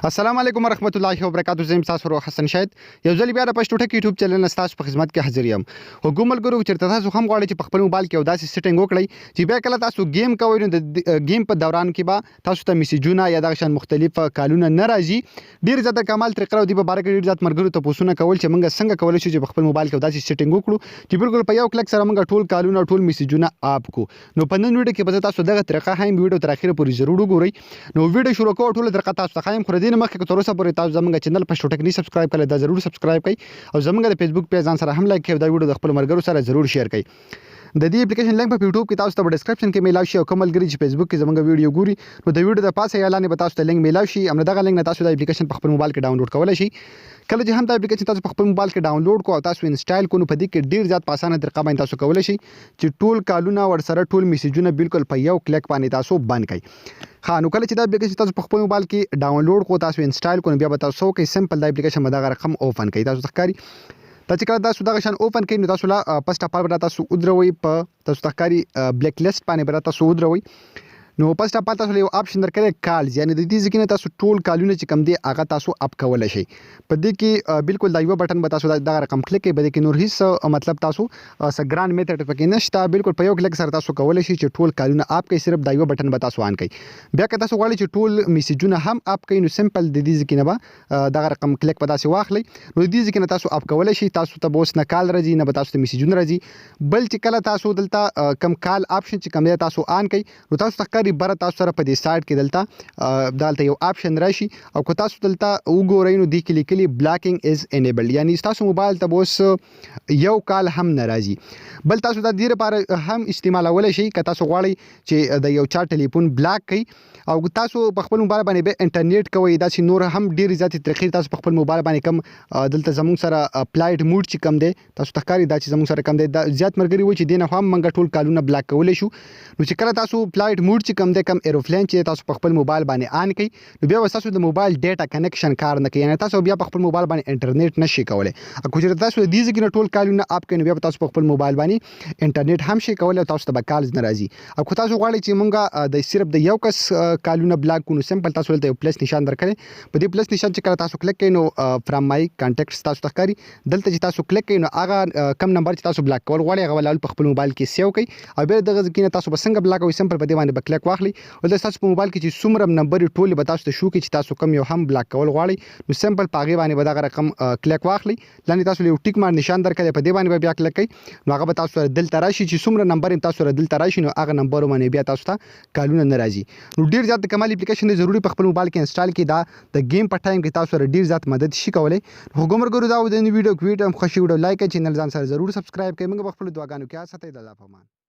السلام علیکم ورحمت الله وبرکاتہ. زم تاسو ورو حسن شاهد یو ځل بیا د پښتو ټک یوټیوب چینل تاسو په خدمت کې حاضر یم. حکومت ګورو چیرته تاسو هم غواړئ چې په خپل موبایل کې داسې سیټینګ وکړئ چې بیا کله تاسو گیم کوئ نو د گیم په دوران کې به تاسو ته میسیجونه یا د شان مختلف کالونه نه راځي. ډیر زیاته کمال طریقه او د مبارک ډیر زیات مرګرو ته پوښتنه کول چې موږ څنګه کولای شو چې په خپل موبایل کې داسې سیټینګ وکړو چې بالکل په یو کلیک سره موږ ټول کالونه ټول میسیجونه اپ کو. نو په نن ویډیو کې به تاسو دغه طریقه هم ویډیو تر اخره پورې ضرور وګورئ. نو ویډیو شروع کوو ټول طریقه تاسو ته خایم خو دې مخکې تر اوسه پورې تاسو زموږ چینل پښتو ټک نه سبسکرایب کړئ دا ضرور سبسکرایب کړئ او زموږ د فیسبوک پیج ځان سره هم لایک کړئ دا ویډیو د خپل مرګرو سره ضرور شیر کړئ. د دې اپلیکیشن لینک په یوټیوب کې تاسو ته په ډسکرپشن کې میلاو شي او کومل ګری چې فیسبوک کې زموږ ویډیو ګوري نو د ویډیو د پاسه اعلان به تاسو ته لینک میلاو شي امر دغه لینک نه تاسو د اپلیکیشن په خپل موبایل کې ډاونلوډ کولای شي. کله چې هم د اپلیکیشن تاسو په خپل موبایل کې ډاونلوډ کو او تاسو انسټال کو نو په دې کې ډیر زیات په اسانه طریقه باندې تاسو کولای شي چې ټول کالونه ور سره ټول میسیجونه بالکل په یو کلیک باندې تاسو بند کړئ. نو کله چې د اپلیکیشن تاسو په خپل موبایل کې ډاونلوډ کو تاسو انسټال کو نو بیا به تاسو کې سمپل د اپلیکیشن مدغه رقم اوپن کړئ. تاسو ښکاری دا چې کله تاسو دغه شان اوپن کړئ نو تاسو لا پسټ اپ پر تاسو ودروي په تاسو ښکاری بلیک لیست باندې بر تاسو ودروي. نو پسټ اپ تاسو یو آپشن درکړی کالز یعنی د دې ځکه تاسو ټول کالونه چې کم دي هغه تاسو اپ کولای شي. په دې کې بالکل دا یو بٹن به تاسو دغه رقم کلیک کړئ به کې نور هیڅ مطلب تاسو سګران میتھډ پکې نشته بالکل په یو کلیک سره تاسو کولای شي چې ټول کالونه اپ کړئ صرف دا یو بٹن به تاسو آن کړئ. بیا که تاسو غواړئ چې ټول میسیجونه هم اپ کړئ نو سمپل د دې ځکه نه به دغه رقم کلیک په تاسو واخلئ نو د دې ځکه نه تاسو اپ کولای شي. تاسو ته بوس نه کال راځي نه به تاسو ته میسیجونه راځي بل چې کله تاسو دلته کم کال آپشن چې کم دی تاسو آن کړئ نو تاسو ښکاری بر تاسو سره د سایت کې دلته یو آپشن راشي او که تاسو دلته وګورئ نو د کلیکلی بلاکینګ از انیبلډ یعنی تاسو موبایل ته اوس یو کال هم ناراضي. بل تاسو د دې لپاره هم استعمالولای شئ که تاسو غواړئ چې د یو چا ټلیفون بلاک کړئ او تاسو په خپل موبایل باندې به انټرنیټ کوئ دا چې نور هم ډیر زیات طریقې تاسو په خپل موبایل باندې کم دلته زموږ سره اپلایډ موډ چې کم دی تاسو تخکاری دا چې زموږ سره کم دی دا زیات مرګري و چې دینه هم منګه ټول کالونه بلاک کولای شو. نو چې کله تاسو اپلایډ موډ چې کم دی کم ایروپلین چې تاسو په خپل موبایل باندې آن کړئ نو بیا تاسو د موبایل ډیټا کنیکشن کار نه کوي یعنی تاسو بیا په خپل موبایل باندې انټرنیټ نشئ کولای. اکو چې تاسو د دې ځکه ټول کالونه اپ کړئ نو بیا تاسو په خپل موبایل باندې انټرنیټ هم شي کولای تاسو ته کالز نه راځي. اکو تاسو غواړئ چې مونږه د صرف د یو کس کالونه بلاک کو نو سمپل تاسو ته یو پلس نشان درکړئ په دې پلس نشان چې کله تاسو کلیک کړئ نو فرام مای کانټیکټس تاسو ښکاری دلته چې تاسو کلیک کړئ نو هغه کم نمبر چې تاسو بلاک کول غواړئ هغه ولول په خپل موبایل کې سیو کړئ او بیا دغه ځکه تاسو به څنګه بلاک او سمپل په دې باندې کلیک واخلئ ولې تاسو په موبایل کې چې څومره نمبر ټول به تاسو ته شو کې چې تاسو کم یو هم بلاک کول غواړئ نو سمپل پاغي باندې به دغه رقم کلیک واخلئ لاندې تاسو یو ټیک مار نشان درکړئ په دې باندې بیا کلیک کړئ نو هغه به تاسو دلته راشي چې څومره نمبر تاسو دلته راشي نو هغه نمبر باندې بیا تاسو ته کالونه ناراضي. نو ډیر زیات کمال اپلیکیشن دی ضروری په خپل موبایل کې انسټال کړئ دا د گیم په ټایم کې تاسو سره ډیر زیات مدد شي کولای. حکومت ګورو دا د ویډیو هم خوشي ویډیو لایک کړئ چینل ځان سره ضرور سبسکرایب کړئ موږ په خپل دعاګانو کې ساتي د الله په امان.